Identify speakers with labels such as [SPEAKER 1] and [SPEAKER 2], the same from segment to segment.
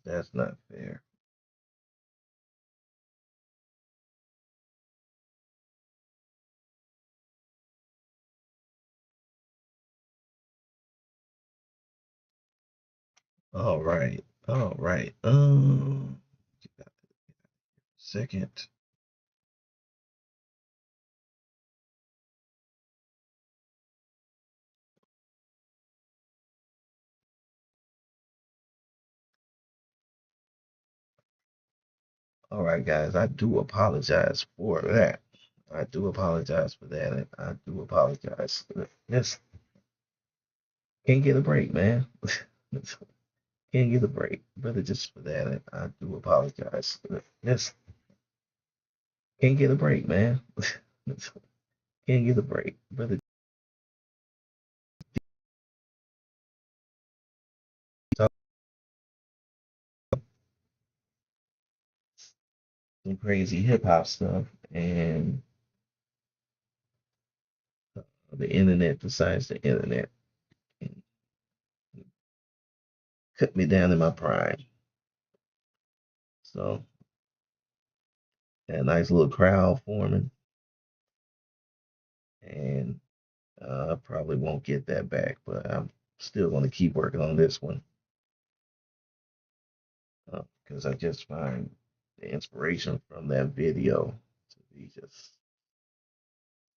[SPEAKER 1] That's not fair. All right. All right. Second. All right, guys. I do apologize for that. I do apologize for that. And I do apologize. Just can't get a break, man. Can't get a break, brother. Just for that, and I do apologize. Just can't get a break, man. Can't get a break, brother. Some crazy hip hop stuff, and the internet decides the internet and cut me down in my prime. So a nice little crowd forming, and I probably won't get that back, but I'm still going to keep working on this one because I just find the inspiration from that video to be just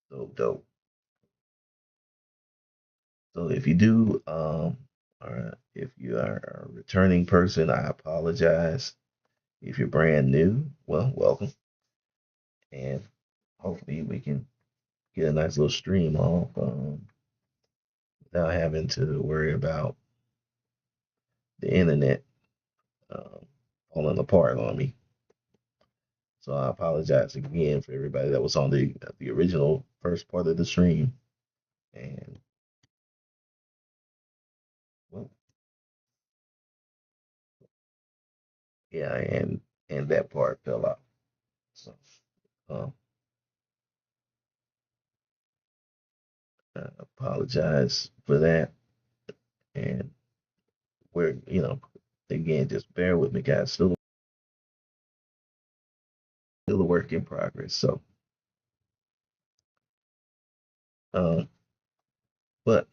[SPEAKER 1] so dope. So if you do, or if you are a returning person, I apologize. If you're brand new, well, welcome, and hopefully we can get a nice little stream off without having to worry about the internet um, falling apart on me. So I apologize again for everybody that was on the original first part of the stream, and well, yeah, and that part fell out. So um, I apologize for that, and we're again, just bear with me, guys. Still a work in progress. So um, but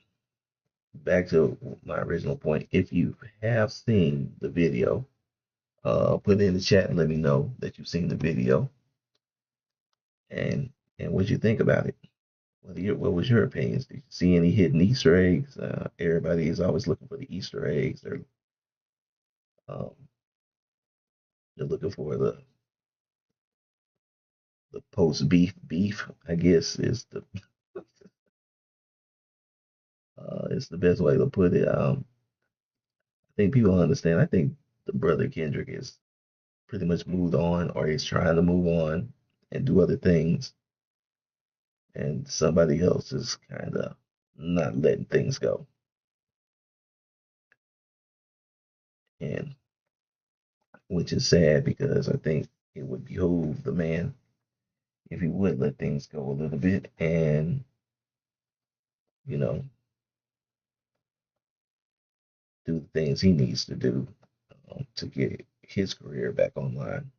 [SPEAKER 1] back to my original point. If you have seen the video, put it in the chat and let me know that you've seen the video and what you think about it. What was your opinions? Did you see any hidden Easter eggs? Everybody is always looking for the Easter eggs. Um, they're looking for the post beef. I guess is the best way to put it. I think people understand. I think the brother Kendrick is pretty much moved on, or he's trying to move on and do other things, and somebody else is kind of not letting things go. And which is sad because I think it would behoove the man if he would let things go a little bit and you know do the things he needs to do to get his career back online,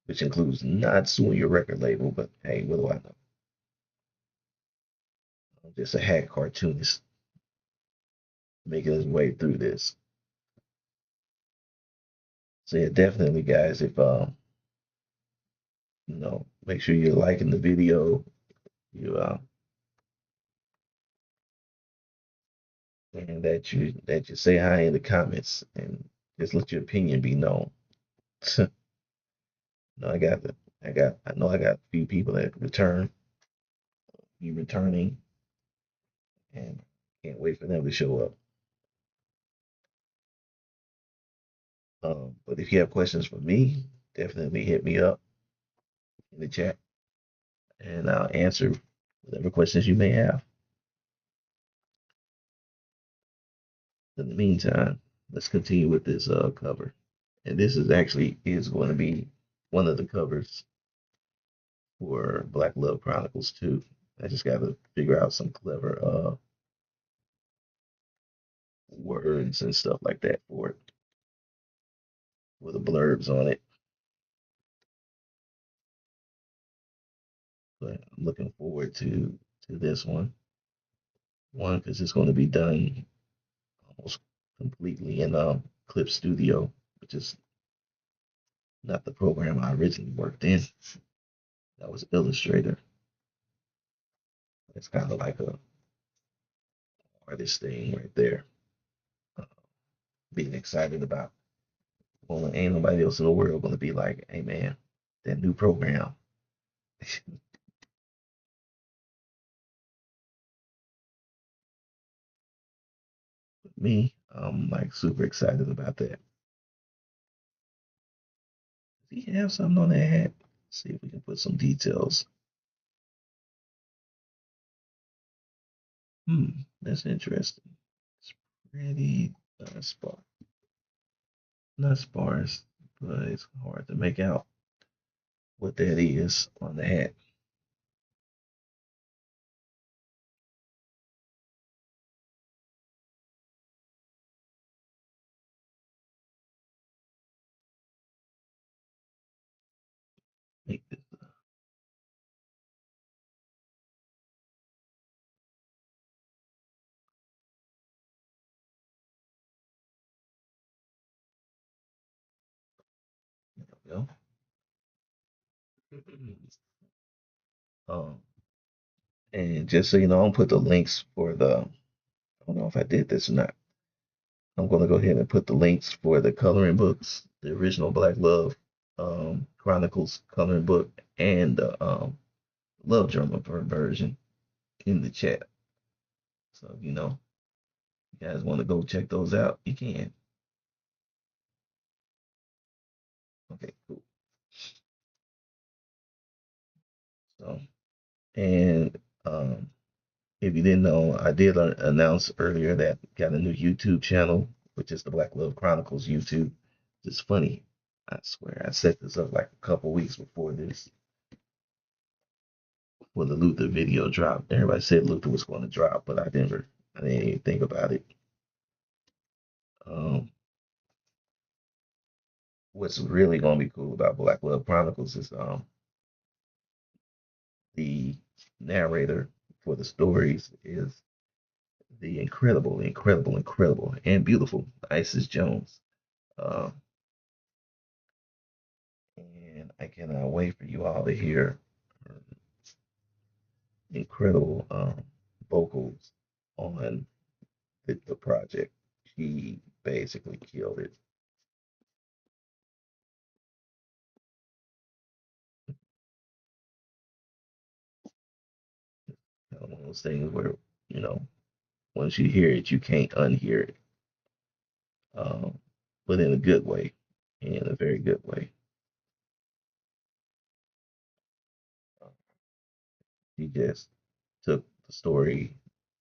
[SPEAKER 1] which includes not suing your record label. But hey, what do I know? I'm just a hack cartoonist making his way through this. So yeah, definitely, guys. If make sure you're liking the video. You and that you say hi in the comments and just let your opinion be known. No, I know I got a few people that be returning, and can't wait for them to show up. But if you have questions for me, definitely hit me up in the chat, and I'll answer whatever questions you may have. In the meantime, let's continue with this cover, and this is going to be one of the covers for Black Love Chronicles 2. I just got to figure out some clever words and stuff like that for it. with the blurbs on it. But I'm looking forward to this one because it's going to be done almost completely in Clip Studio, which is not the program I originally worked in. That was Illustrator. It's kind of like a artist thing right there. Uh, Being excited about. Well, ain't nobody else in the world gonna be like, hey man, that new program. Me, I'm like super excited about that. Does he have something on that hat? See if we can put some details. That's interesting. It's pretty sparse, not sparse, but it's hard to make out what that is on the hat. Make this, there we go. Um, and just so you know, I'll put the links for the. I don't know if I did this or not. I'm going to go ahead and put the links for the coloring books, the original Black Love Chronicles coloring book, and the Love Journal version in the chat. So, you guys want to go check those out, you can. Okay, cool. So, and if you didn't know, I did announce earlier that got a new YouTube channel, which is the Black Love Chronicles YouTube. It's funny. I swear, I set this up like a couple weeks before this, when the Luther video dropped. Everybody said Luther was going to drop, but I didn't even think about it. Um, what's really going to be cool about Black Love Chronicles is the narrator for the stories is the incredible, and beautiful Isis Jones. Um, and I cannot wait for you all to hear her incredible vocals on the project. She basically killed it. One of those things where, you know, once you hear it, you can't unhear it. Um, but in a good way, in a very good way. He just took the story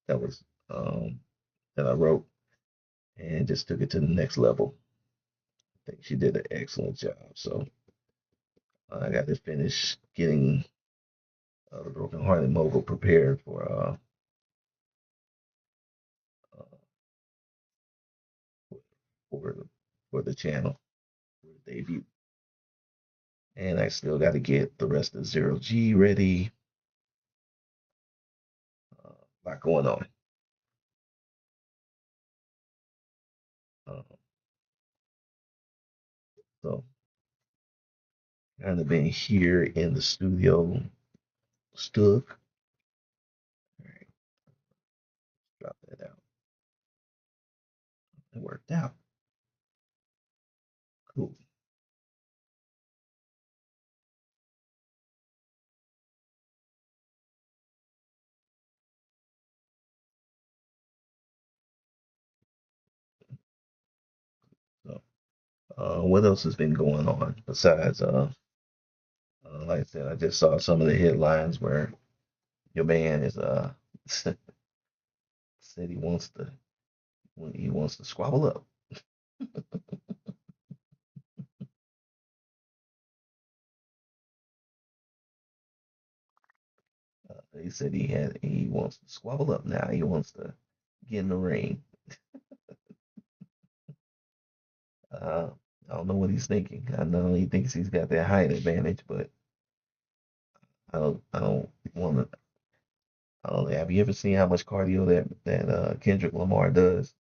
[SPEAKER 1] that was that I wrote and just took it to the next level. I think she did an excellent job. So I got to finish getting the Broken Hearted Mogul prepared uh, for for the channel for the debut. And I still got to get the rest of Zero G ready. A lot going on. Uh, so kind of been here in the studio stuck. All right, drop that out. It worked out. Cool. So, what else has been going on besides, like I said, I just saw some of the headlines where your man is said he wants to squabble up. He said he wants to squabble up now. He wants to get in the ring. Uh, I don't know what he's thinking. I know he thinks he's got that height advantage, but I don't want to. I don't. Have you ever seen how much cardio that Kendrick Lamar does?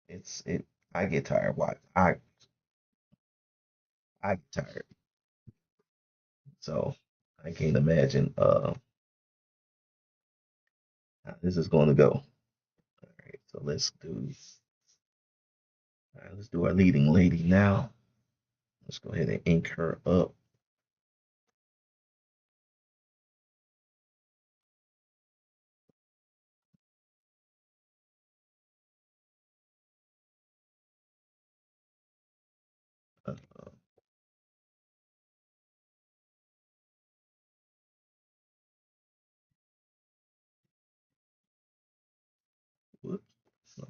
[SPEAKER 1] It's it. I get tired. Watch. I get tired. So I can't imagine how this is going to go. All right. So let's do our leading lady now. Let's go ahead and ink her up. Uh, whoops. So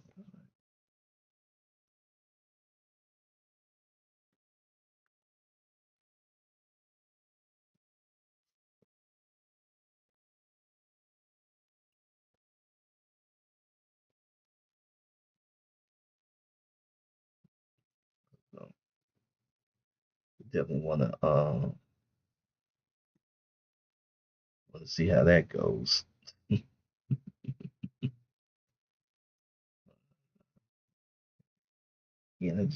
[SPEAKER 1] definitely want to see how that goes. You know, I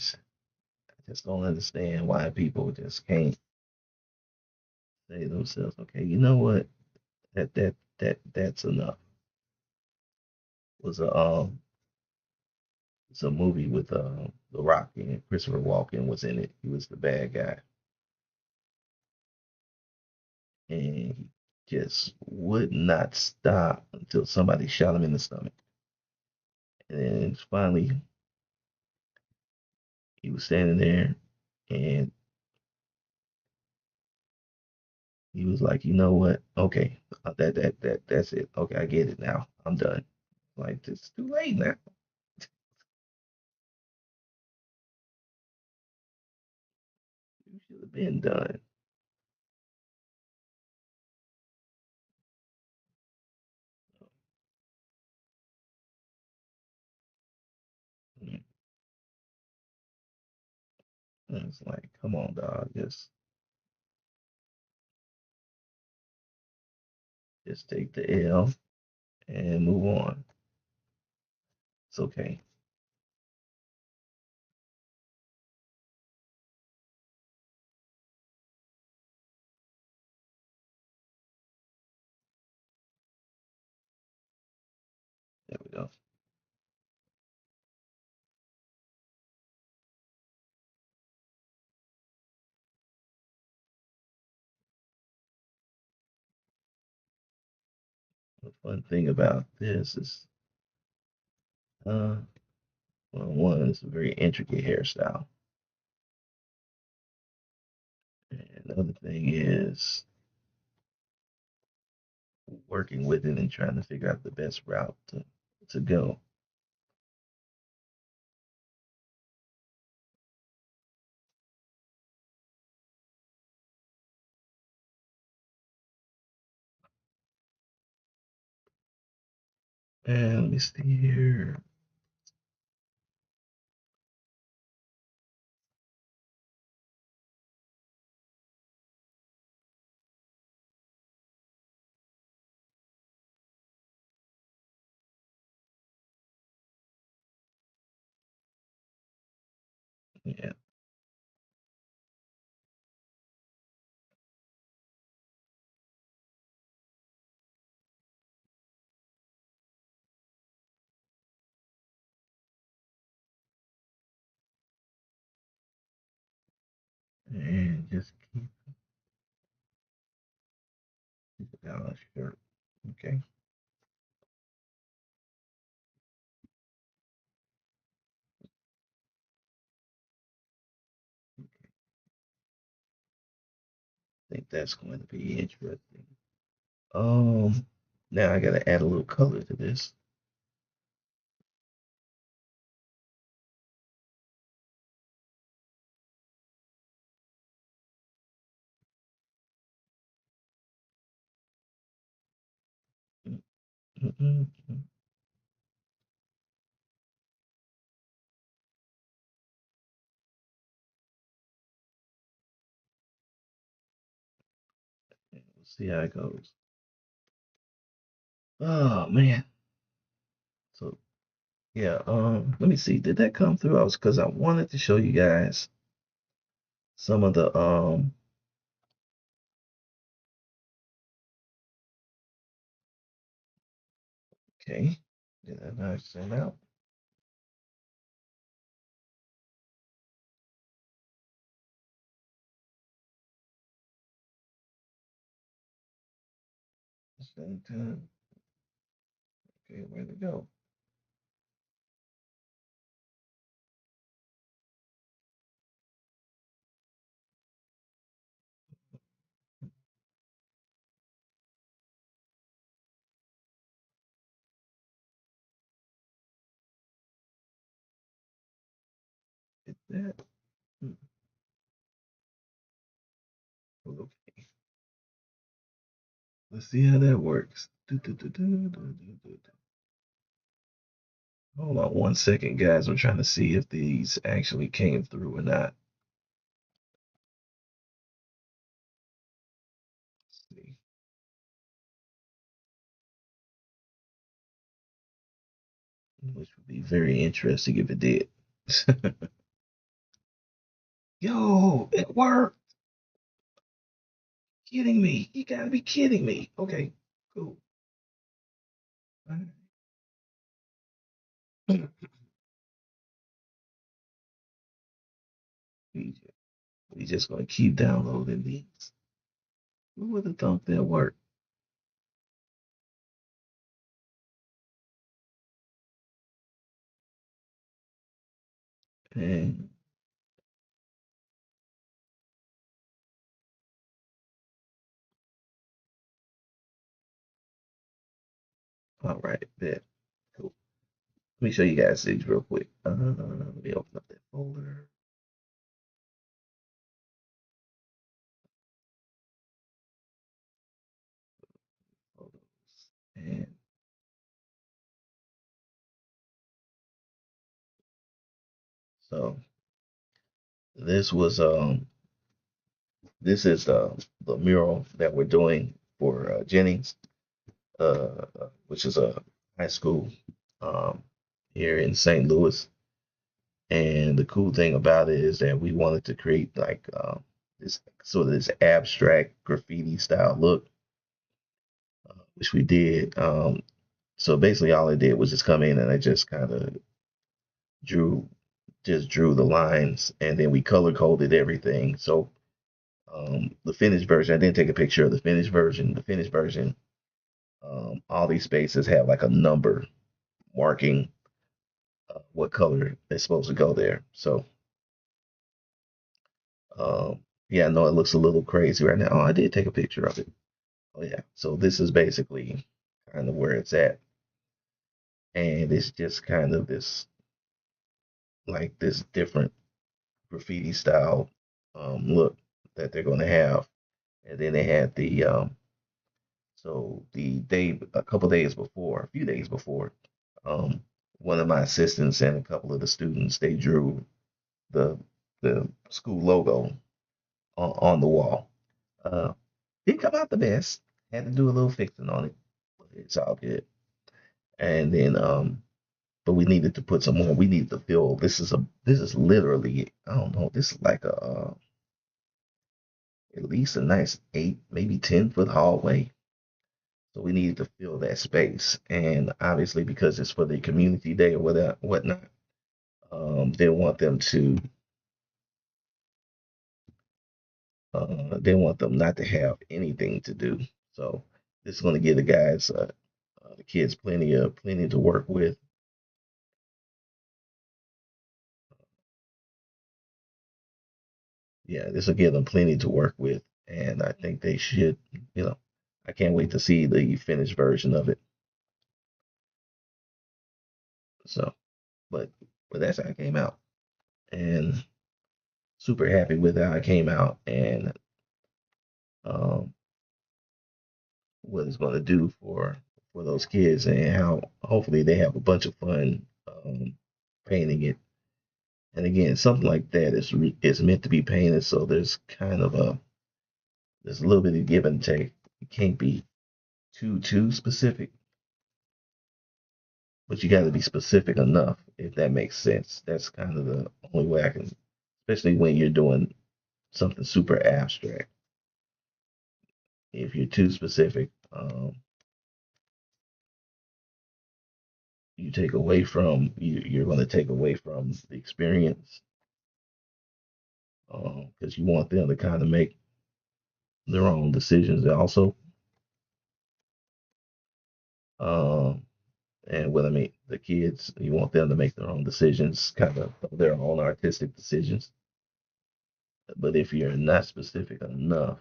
[SPEAKER 1] just don't understand why people just can't say to themselves, okay, you know what? That's enough. Was a it's a movie with The Rock and Christopher Walken was in it. He was the bad guy, and he just would not stop until somebody shot him in the stomach. And then finally, he was standing there, and he was like, "You know what? Okay, that's it. Okay, I get it now. I'm done." Like it's too late now. You should have been done. And it's like, come on, dog. Just take the L and move on. It's okay. There we go. The fun thing about this is, uh, well, one, it's a very intricate hairstyle. And the other thing is working with it and trying to figure out the best route to go. And let me see here. Yeah, and just keep it down our shirt. Okay. I think that's going to be interesting. Um, Now I gotta add a little color to this. Mm, mm, mm, mm. Let's see how it goes. Oh man. So yeah, let me see. Did that come through? I was because I wanted to show you guys some of the okay. Did that not send out? Same time. Okay, where'd it go? Did that? Hmm, okay. Let's see how that works. Hold on 1 second, guys. I'm trying to see if these actually came through or not. Let's see. Which would be very interesting if it did. Yo, it worked. Kidding me. You gotta be kidding me. Okay, cool. All right. We we just gonna keep downloading these. Who would have thought that worked? And all right, bet. Cool. Let me show you guys these real quick. Let me open up that folder. Photos. And so this was this is the mural that we're doing for Jennings, which is a high school um, here in St. Louis. And the cool thing about it is that we wanted to create like this sort of this abstract graffiti style look, which we did. So basically, all I did was just come in and I just kind of drew, just drew the lines, and then we color coded everything. So the finished version, I didn't take a picture of the finished version. The finished version, all these spaces have like a number marking what color is supposed to go there. So yeah, I know it looks a little crazy right now. Oh, I did take a picture of it. Oh yeah. So this is basically kind of where it's at. And it's just kind of this like this different graffiti style look that they're gonna have. And then they had the so the day a couple days before, a few days before, um one of my assistants and a couple of the students they drew the the school logo on the wall. Uh, didn't come out the best. Had to do a little fixing on it, but it's all good. And then, but we needed to put some more. We needed to fill. This is literally I don't know. This is like a at least a nice 8 maybe 10 foot hallway. So we needed to fill that space, and obviously because it's for the community day or whatnot, didn't want them to didn't want them not to have anything to do. So this is going to give the guys the kids plenty to work with. Yeah, this will give them plenty to work with, and I think they should. You know, I can't wait to see the finished version of it. So, but but that's how it came out, and super happy with how it came out, and um, what it's going to do for those kids, and how hopefully they have a bunch of fun painting it. And again, something like that is meant to be painted, so there's kind of a there's a little bit of give and take, it can't be too specific, but you got to be specific enough, if that makes sense. That's kind of the only way I can, especially when you're doing something super abstract. If you're too specific, you're going to take away from the experience, because you want them to kind of make their own decisions also. Um, and what I mean, the kids, you want them to make their own decisions, kind of their own artistic decisions. But if you're not specific enough,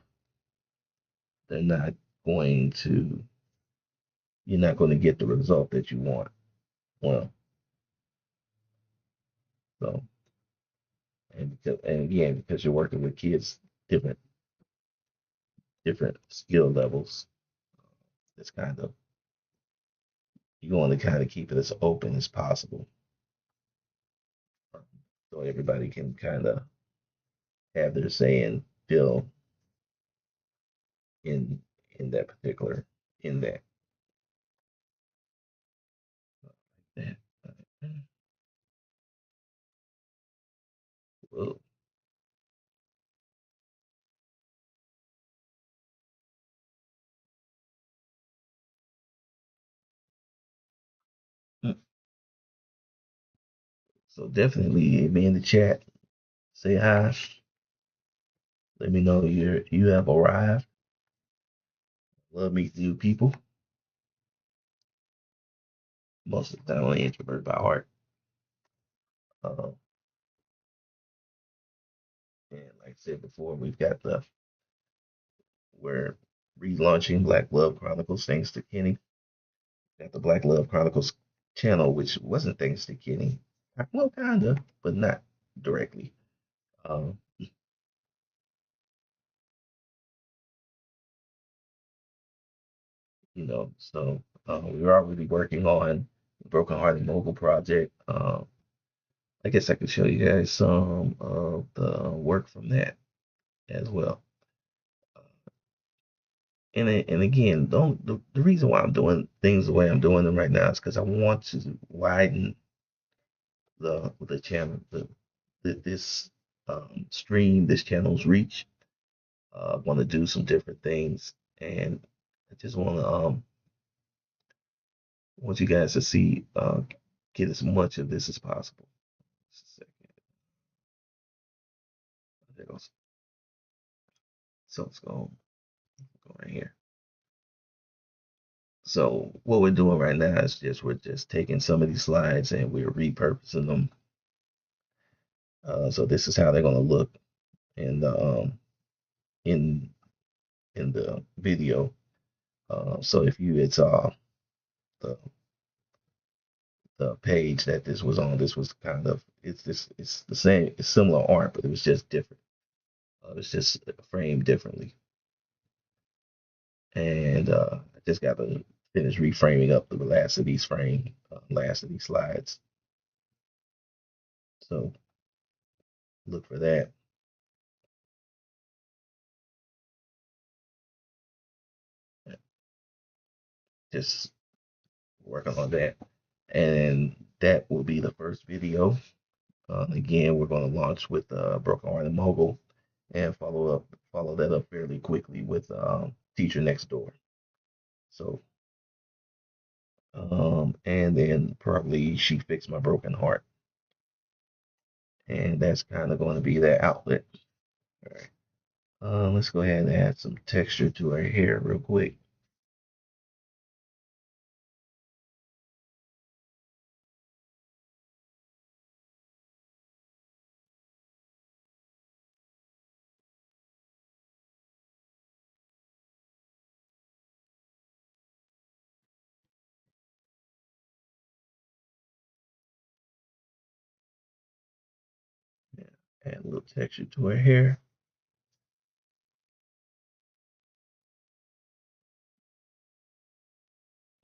[SPEAKER 1] they're not going to, you're not going to get the result that you want. Well, so, and again, because you're working with kids, different different skill levels, it's kind of, you want to kind of keep it as open as possible, so everybody can kind of have their say and feel in in that particular in that. that. Well, so definitely hit me in the chat, say hi, let me know you have arrived. Love meeting new people. Most of the time, I'm an introvert by heart. Uh, and like I said before, we're relaunching Black Love Chronicles thanks to Kenny. Got the Black Love Chronicles channel, which wasn't thanks to Kenny. Well, kinda, but not directly. Um, so we're already working on the Broken Hearted Mobile project. I guess I could show you guys some of the work from that as well. And again, don't the reason why I'm doing things the way I'm doing them right now is because I want to widen the channel, this stream, this channel's reach. Want to do some different things, and I just want you guys to see, get as much of this as possible. Just a second. There goes. So let's go right here. So what we're doing right now is we're just taking some of these slides and we're repurposing them. So this is how they're going to look in the in in the video. So if you had saw the the page that this was on, this was kind of, it's the same, it's similar art, but it was just different. It's just framed differently. And I just got to finish reframing up the last of these slides. So look for that. Just working on that. And that will be the first video. Again, we're going to launch with Broken Heart and Mogul, and follow that up fairly quickly with Teacher Next Door. So, and then probably She Fixed My Broken Heart, and that's kind of going to be that outlet. All right. Let's go ahead and add some texture to our hair real quick. Yeah, add a little texture to our hair.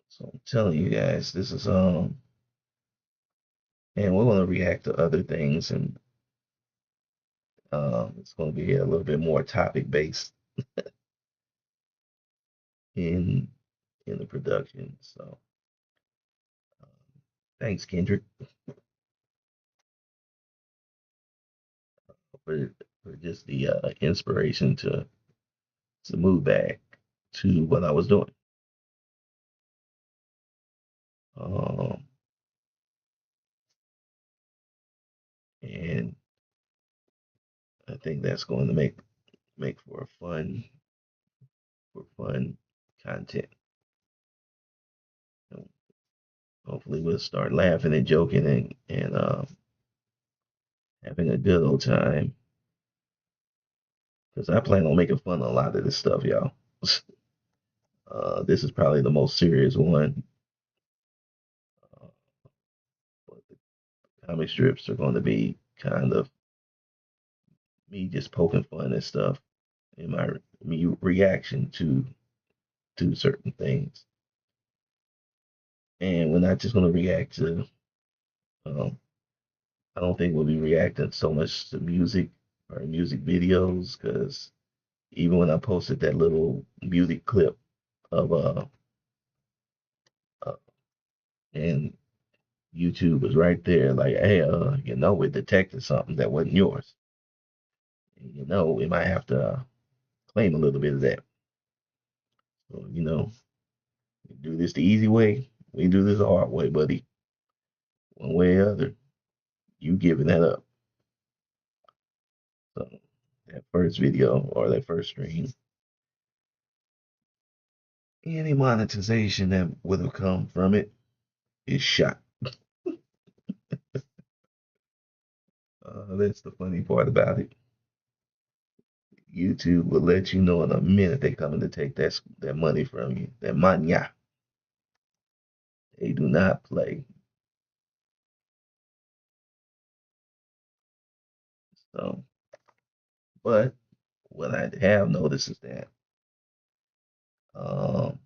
[SPEAKER 1] So I'm telling you guys, this is and we're going to react to other things, and it's going to be a little bit more topic based. in the production. So um, thanks, Kendrick, for just the inspiration to move back to what I was doing. Um, and I think that's going to make for fun content. You know, hopefully, we'll start laughing and joking and having a good old time. Because I plan on making fun of a lot of this stuff, y'all. This is probably the most serious one. Uh, but the comic strips are going to be kind of me just poking fun and stuff in my me reaction to certain things. And we're not just going to react to. Um, I don't think we'll be reacting so much to music or music videos because even when I posted that little music clip of uh and YouTube was right there, like, hey, we detected something that wasn't yours. And, we might have to claim a little bit of that. So, we do this the easy way. We do this the hard way, buddy. One way or other, you giving that up. So that first video or that first stream, any monetization that would have come from it is shot. That's the funny part about it. YouTube will let you know in a minute they coming to take that money from you. That mania. They do not play. So, but what I have noticed is that um,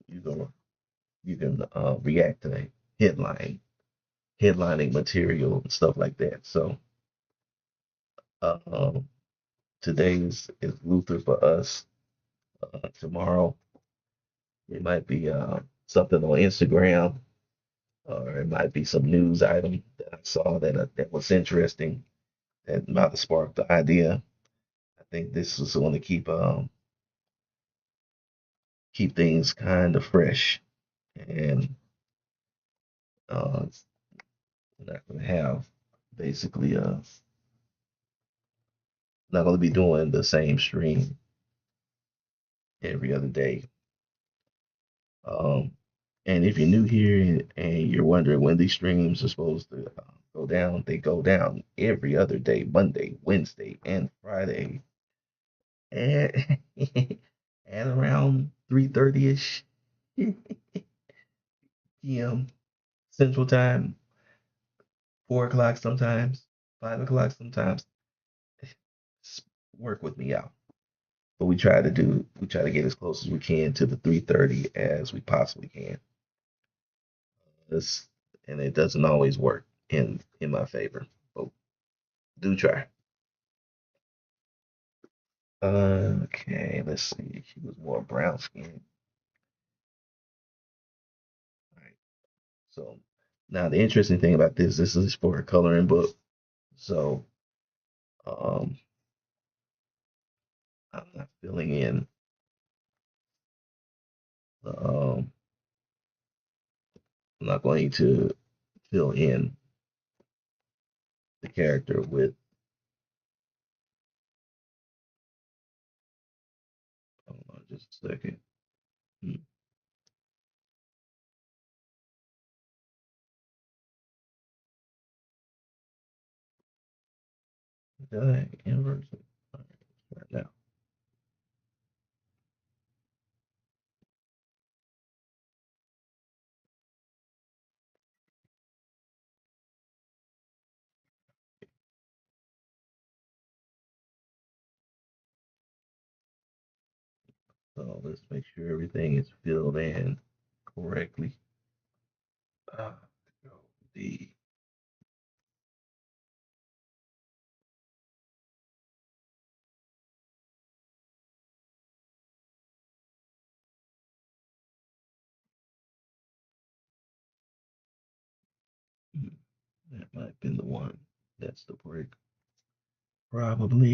[SPEAKER 1] you can react to the headlining material and stuff like that. So, um, today is Luther for us. Tomorrow it might be something on Instagram, or it might be some news item that I saw that was interesting that might have sparked the idea. I think this is going to keep things kind of fresh, and we're not going to have basically not going to be doing the same stream every other day. Um, and if you're new here and you're wondering when these streams are supposed to go down, they go down every other day, Monday, Wednesday, and Friday at, at around 3:30 ish p.m. Central Time, 4 o'clock sometimes, 5 o'clock sometimes. Work with me out. But we try to get as close as we can to the 3:30 as we possibly can. This and it doesn't always work in my favor, but do try. Okay, let's see. She was more brown skin. All right. So now the interesting thing about this is for a coloring book. So um, I'm not filling in the I'm not going to fill in the character with. Hold on just a second. Hmm, Did I invert it? All right, now. So let's make sure everything is filled in correctly. Uh, the That might have been the one. That's the break. Probably.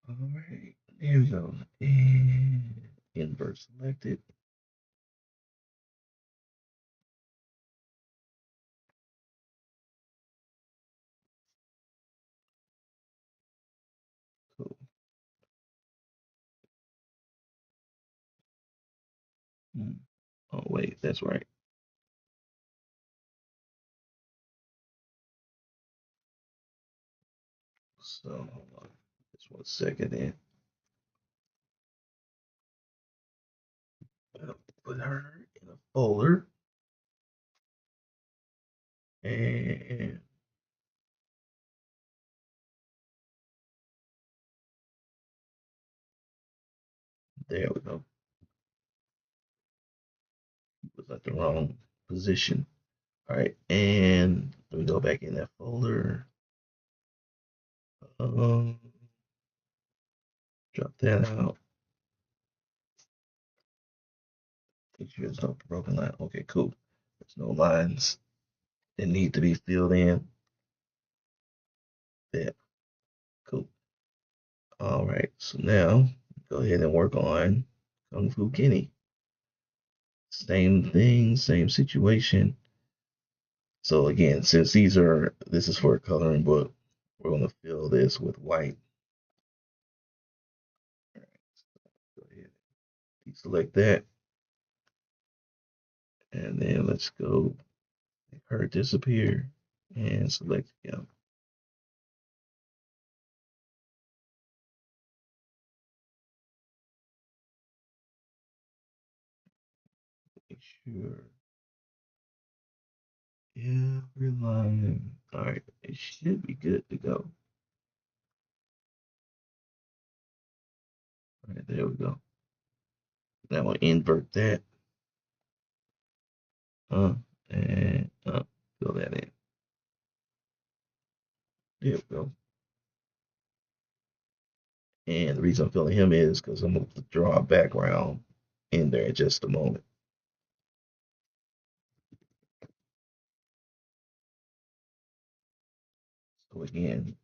[SPEAKER 1] All right, there we go. And invert selected. Cool. Hmm. Oh wait, that's right. So hold on, just 1 second. Then I'll put her in a folder, and there we go. Was at the wrong position. All right, and let me go back in that folder. Um, drop that out. Make sure there's no broken line. Okay, cool. There's no lines that need to be filled in. There, cool. All right, so now go ahead and work on Kung Fu Kenny. Same thing, same situation. So again, since this is for a coloring book, we're gonna fill this with white. All right, so go ahead, deselect that, and then let's go make her disappear and select him. Make sure every line. All right, it should be good to go. All right, there we go. Now we'll invert that, uh, and fill that in. There we go. And the reason I'm filling him is because I'm going to draw a background in there in just a moment. So again,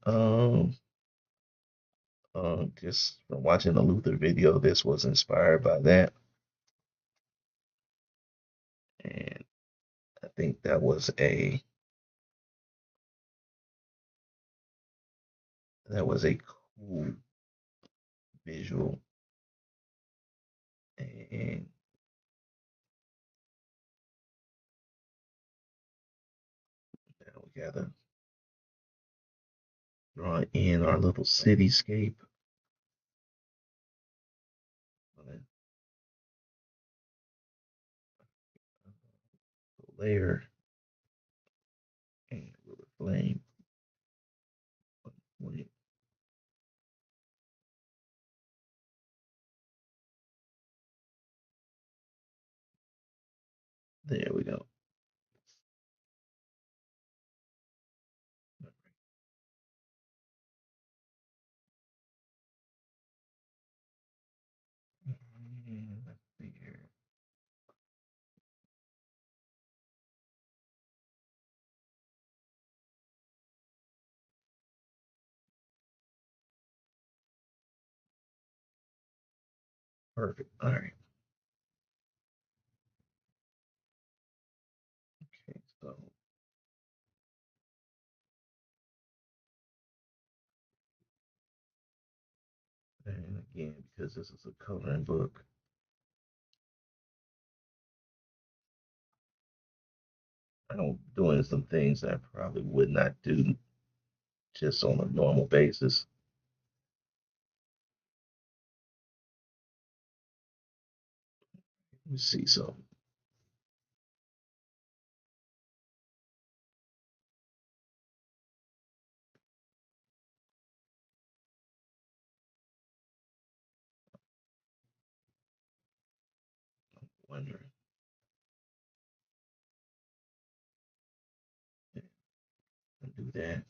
[SPEAKER 1] just from watching the Luther video, this was inspired by that, and I think that was a cool visual, and now we gotta draw in our little cityscape. Layer and a little flame. There we go. And let's see here. Perfect. All right. Okay. So, and again, because this is a coloring book, I'm doing some things I probably would not do just on a normal basis. Let me see something. wondering. Yeah, I'll do that.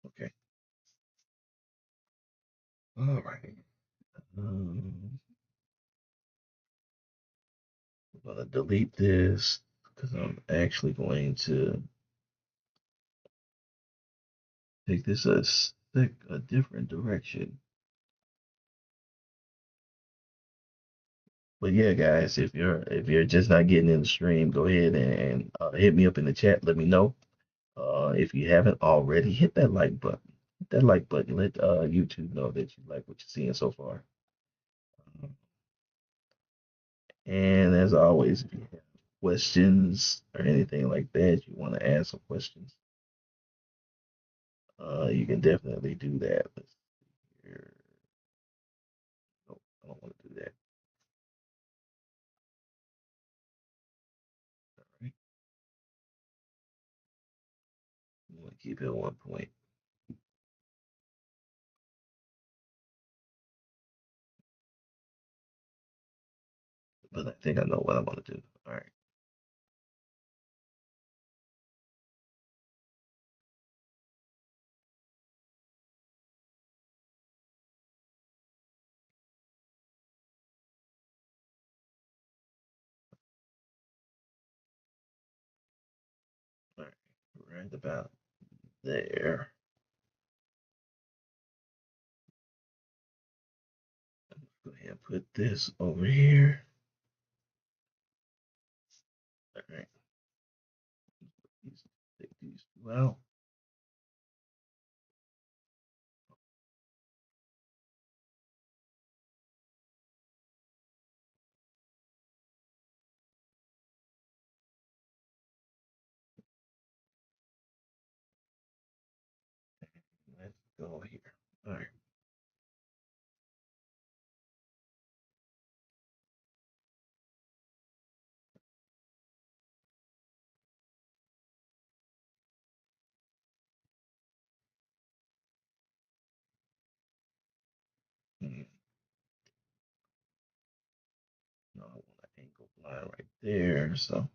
[SPEAKER 1] Okay. All right. Um, I'm gonna delete this because I'm actually going to take this a different direction. But yeah, guys, if you're just not getting in the stream, go ahead and hit me up in the chat. Let me know. If you haven't already, hit that like button. Hit that like button. Let YouTube know that you like what you're seeing so far. And as always, if you have questions or anything like that, you want to ask some questions, you can definitely do that. Let's see here. Nope, I don't want to do that. All right. You want to keep it at 1 point. But I think I know what I want to do. All right. All right. Right about there. Go ahead and put this over here. All right. Take these two out. Let's go here. All right. Hmm. No, I want an angle line right there. So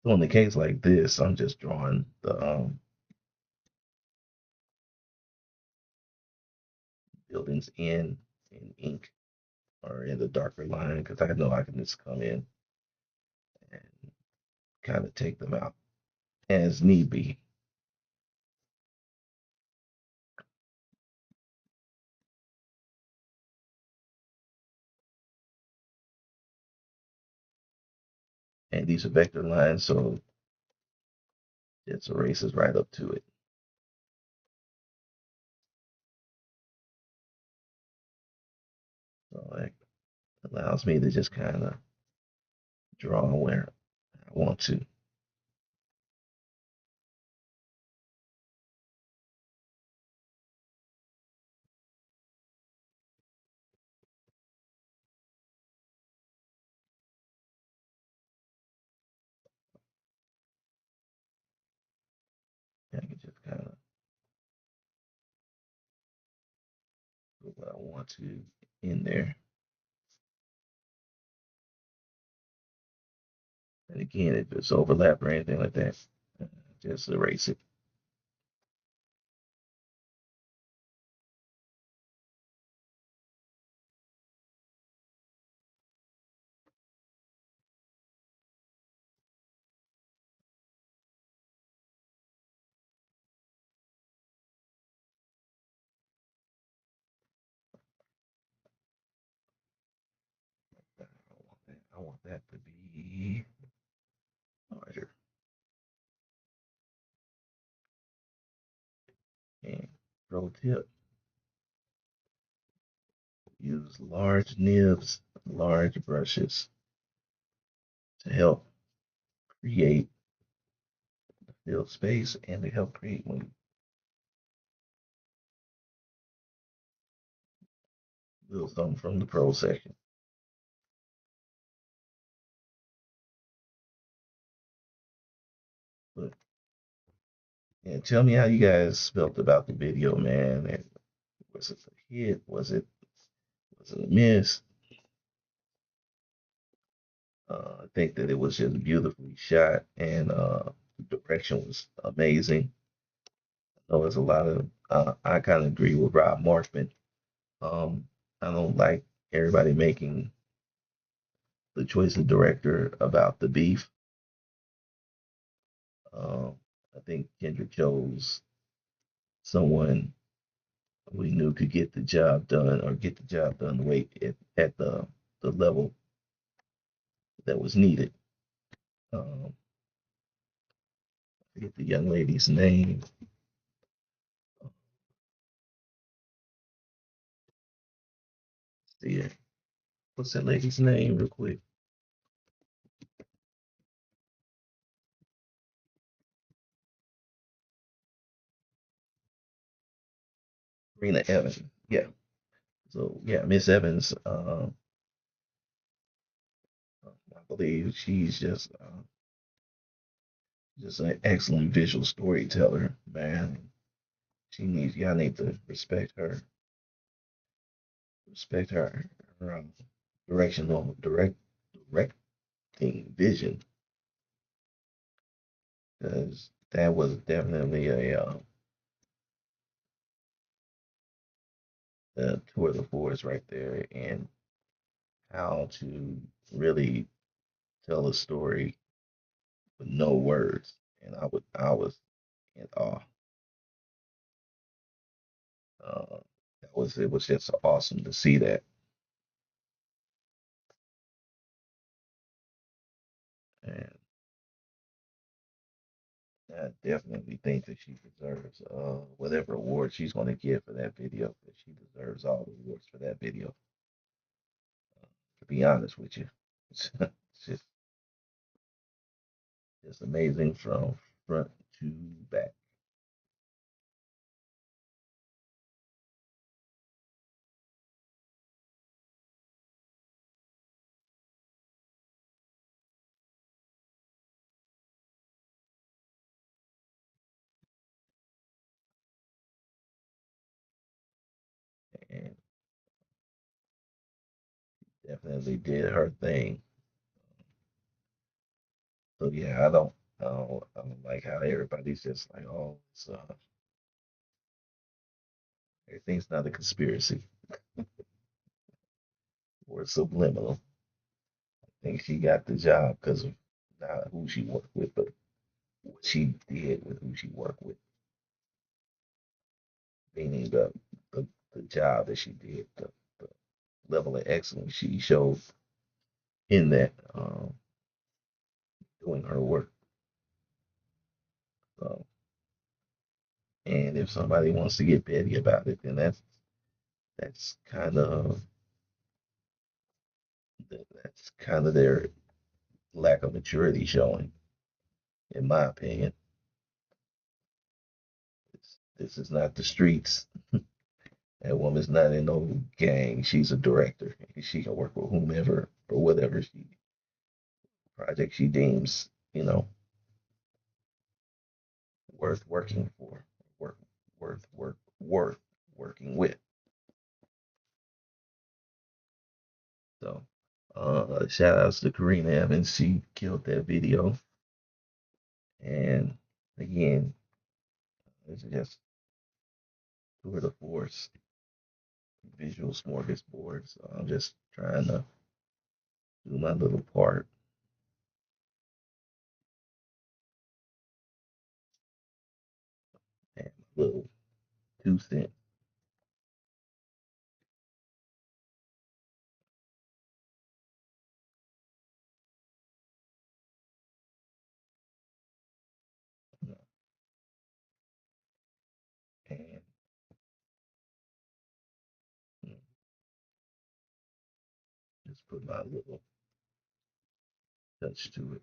[SPEAKER 1] in the case like this, I'm just drawing the buildings in ink or in the darker line because I know I can just come in and kind of take them out as need be. And these are vector lines, so it erases right up to it. So it allows me to just kind of draw where I want to. I can just kind of put what I want to in there. And again, if it's overlap or anything like that, just erase it. I want that to be larger. And pro tip, use large nibs, large brushes to help create fill space and to help create when you build something from the pro section. But yeah, tell me how you guys felt about the video, man. And was it a hit? Was it a miss? I think that it was just beautifully shot, and the direction was amazing. There was a lot of I kind of agree with Rob Markman. Um, I don't like everybody making the choice of director about the beef. Um, I think Kendrick chose someone we knew could get the job done or get the job done the way at the level that was needed. I forget the young lady's name. See, what's that lady's name, real quick? Rena Evans. Yeah. So yeah, Miss Evans. I believe she's just an excellent visual storyteller, man. Y'all need to respect her directional directing vision, because that was definitely a tour de force right there, and how to really tell a story with no words. And I was in awe. Uh, it was just awesome to see that, and I definitely think that she deserves whatever award she's going to get for that video. That she deserves all the awards for that video. To be honest with you, it's just just amazing from front to back. And definitely did her thing. So yeah, I don't like how everybody's just like, oh, everything's not a conspiracy or subliminal. I think she got the job because of not who she worked with, but what she did with who she worked with, meaning the job that she did, the level of excellence she showed in that doing her work. So, and if somebody wants to get petty about it, then that's kind of that's kind of their lack of maturity showing, in my opinion. This is not the streets. That woman's not in no gang. She's a director. She can work with whomever or whatever project she deems, worth working for, worth worth working with. So, shout outs to Karina Evans. She killed that video, and again, it's just tour de force, visual smorgasbord. So I'm just trying to do my little part and my little 2 cents. You know, and you know, just put my little touch to it.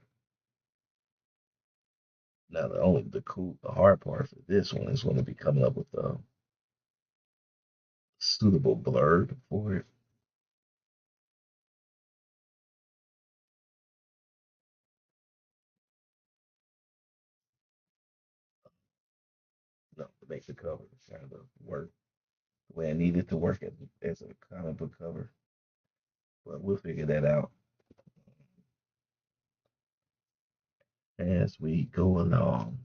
[SPEAKER 1] Now, the hard part for this one is going to be coming up with a suitable blurb for it. to make the cover kind of work the way I needed to work as a comic book cover. But we'll figure that out as we go along.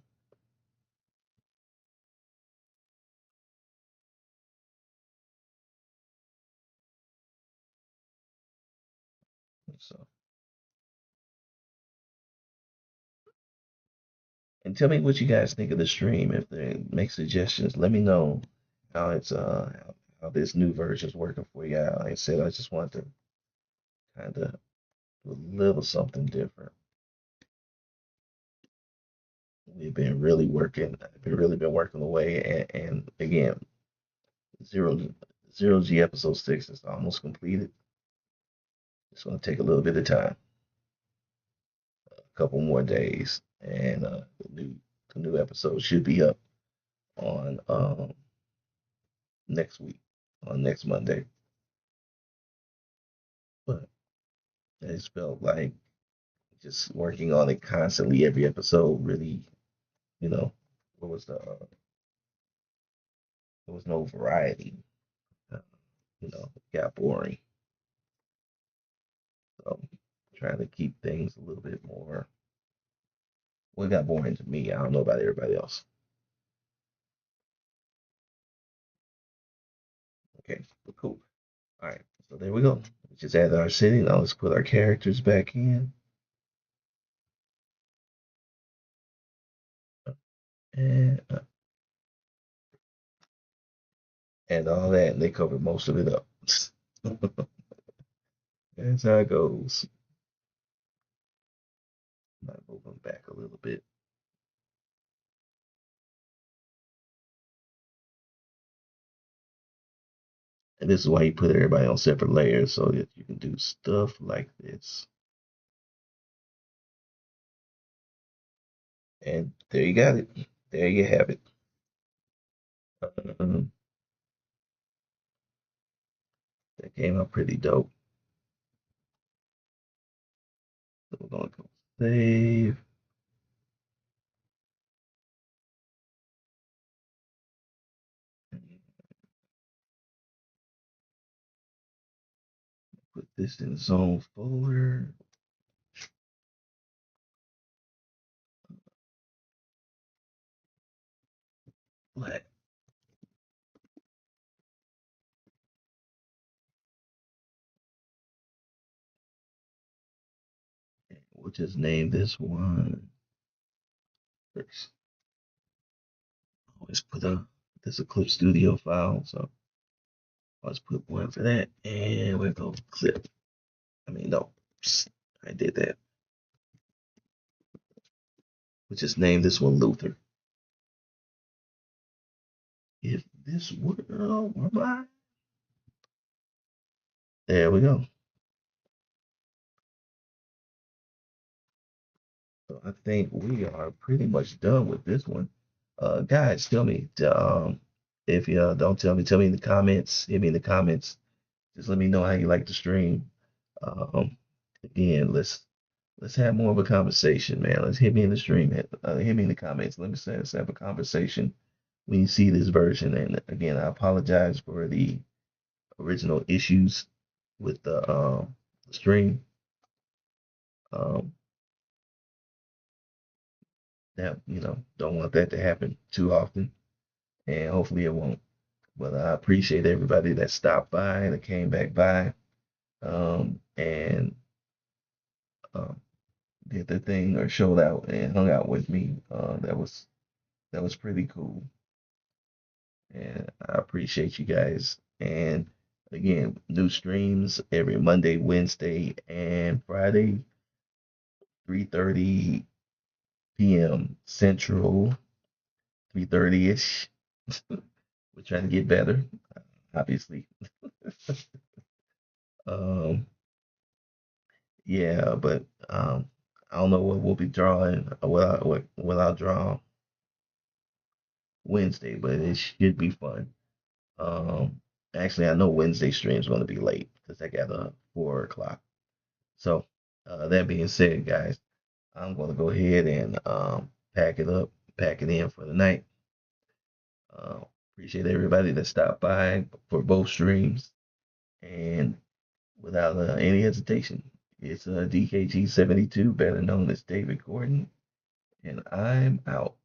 [SPEAKER 1] So, and tell me what you guys think of the stream. If they make suggestions, let me know how it's how this new version is working for you. Like I said, I just want to kind of do a little something different. We've been really working. I've been really been working away, and again, zero zero G episode 6 is almost completed. It's going to take a little bit of time, a couple more days, and the new episode should be up on next week, on next Monday. But I just felt like just working on it constantly, every episode, really, you know, what was there was no variety. Uh, it got boring. So trying to keep things a little bit more. Well, it got boring to me. I don't know about everybody else. Okay, but cool. All right, so there we go. We just added our city. Now let's put our characters back in and and all that, and they covered most of it up. That's how it goes. Might move them back a little bit. And this is why you put everybody on separate layers so that you can do stuff like this. And there you got it. There you have it. Um, that came out pretty dope. So we're gonna go save. Put this in zone folder. Black. We'll just name this one first. Always put this a Clip Studio file, so let's put one for that, and we'll go clip. I mean, no, I did that. We'll just name this one Luther. If this world were mine. There we go. So I think we are pretty much done with this one. Guys, tell me, if you don't tell me in the comments. Hit me in the comments. Just let me know how you like the stream. Um, again, let's have more of a conversation, man. Let's hit me in the stream. Hit me in the comments. Let's have a conversation when you see this version. And again, I apologize for the original issues with the stream. Um, that don't want that to happen too often, and hopefully it won't. But I appreciate everybody that stopped by and that came back by, and um, did their thing or showed out and hung out with me. That was pretty cool, and I appreciate you guys. And again, new streams every Monday, Wednesday, and Friday, 3:30 p.m. Central, 3:30 ish. We're trying to get better, obviously. Um, yeah, but I don't know what we'll be drawing, what I'll draw Wednesday, but it should be fun. Um, actually, I know Wednesday stream is going to be late because I got a 4 o'clock. So, that being said, guys, I'm going to go ahead and pack it up, pack it in for the night. Uh, Appreciate everybody that stopped by for both streams. And without any hesitation, it's DKG 72, better known as David Gordon, and I'm out.